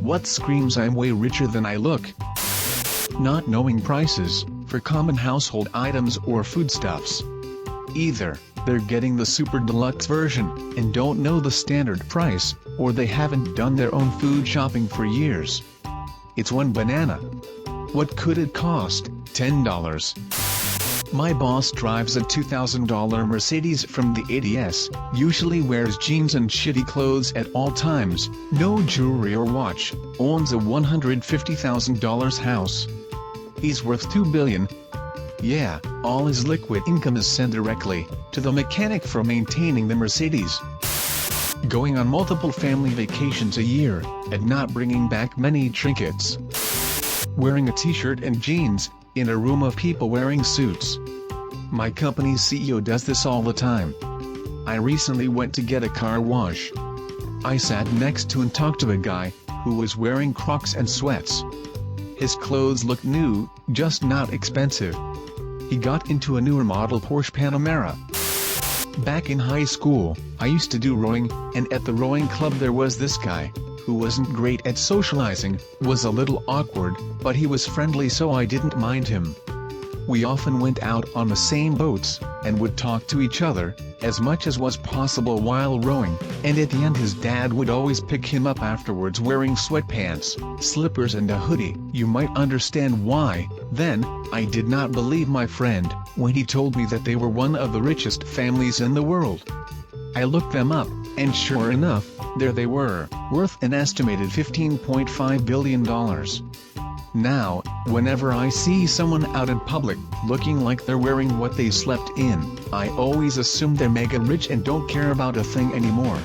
what screams I'm way richer than I look. Not knowing prices for common household items or foodstuffs. Either they're getting the super deluxe version and don't know the standard price, or they haven't done their own food shopping for years. It's one banana. What could it cost? $10. My boss drives a $2,000 Mercedes from the 80s, usually wears jeans and shitty clothes at all times, no jewelry or watch, owns a $150,000 house. He's worth $2 billion. Yeah, all his liquid income is sent directly to the mechanic for maintaining the Mercedes. Going on multiple family vacations a year, and not bringing back many trinkets. Wearing a t-shirt and jeans, in a room of people wearing suits. My company's CEO does this all the time. I recently went to get a car wash. I sat next to and talked to a guy who was wearing Crocs and sweats. His clothes looked new, just not expensive. He got into a newer model Porsche Panamera. Back in high school, I used to do rowing, and at the rowing club there was this guy, who wasn't great at socializing, was a little awkward, but he was friendly so I didn't mind him. We often went out on the same boats, and would talk to each other, as much as was possible while rowing, and at the end his dad would always pick him up afterwards wearing sweatpants, slippers and a hoodie. You might understand why. Then, I did not believe my friend, when he told me that they were one of the richest families in the world. I looked them up, and sure enough, there they were, worth an estimated $15.5 billion. Now, whenever I see someone out in public, looking like they're wearing what they slept in, I always assume they're mega rich and don't care about a thing anymore.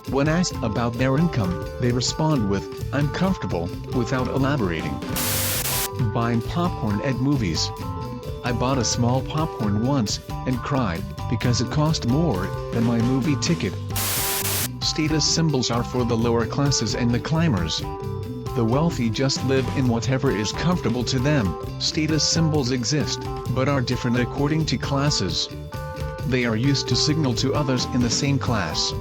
When asked about their income, they respond with, "I'm comfortable," without elaborating. Buying popcorn at movies. I bought a small popcorn once, and cried, because it cost more than my movie ticket. Status symbols are for the lower classes and the climbers. The wealthy just live in whatever is comfortable to them. Status symbols exist, but are different according to classes. They are used to signal to others in the same class.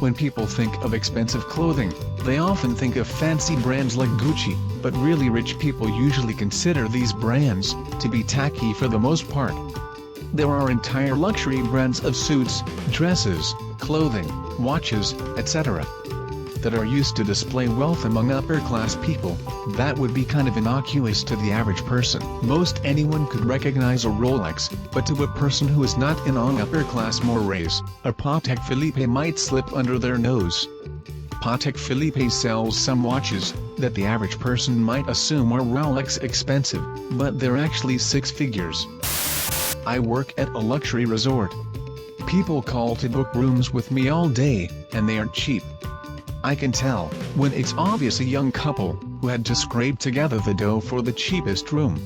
When people think of expensive clothing, they often think of fancy brands like Gucci, but really rich people usually consider these brands to be tacky for the most part. There are entire luxury brands of suits, dresses, clothing, watches, etc. that are used to display wealth among upper-class people. That would be kind of innocuous to the average person. Most anyone could recognize a Rolex, but to a person who is not in on upper-class mores, a Patek Philippe might slip under their nose. Patek Philippe sells some watches that the average person might assume are Rolex expensive, but they're actually six figures. I work at a luxury resort. People call to book rooms with me all day, and they aren't cheap. I can tell when it's obvious a young couple who had to scrape together the dough for the cheapest room.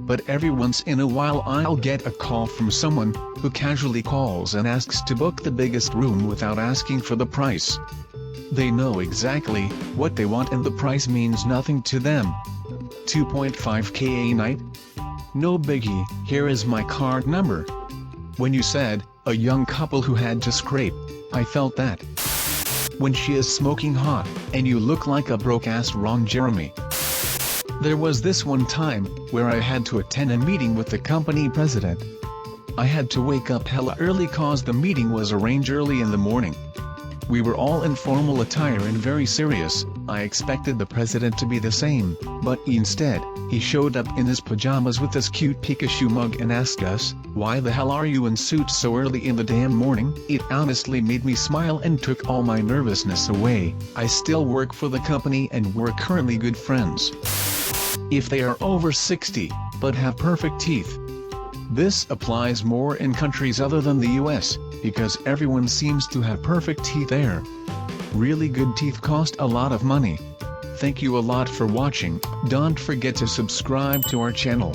But every once in a while I'll get a call from someone who casually calls and asks to book the biggest room without asking for the price. They know exactly what they want and the price means nothing to them. 2.5K a night? No biggie. Here is my card number. When you said, a young couple who had to scrape, I felt that. When she is smoking hot, and you look like a broke-ass Ron Jeremy. There was this one time, where I had to attend a meeting with the company president. I had to wake up hella early cause the meeting was arranged early in the morning. We were all in formal attire and very serious. I expected the president to be the same, but instead, he showed up in his pajamas with this cute Pikachu mug and asked us, "Why the hell are you in suits so early in the damn morning?" It honestly made me smile and took all my nervousness away. I still work for the company and we're currently good friends. If they are over 60, but have perfect teeth. This applies more in countries other than the US, because everyone seems to have perfect teeth there. Really good teeth cost a lot of money. Thank you a lot for watching. Don't forget to subscribe to our channel.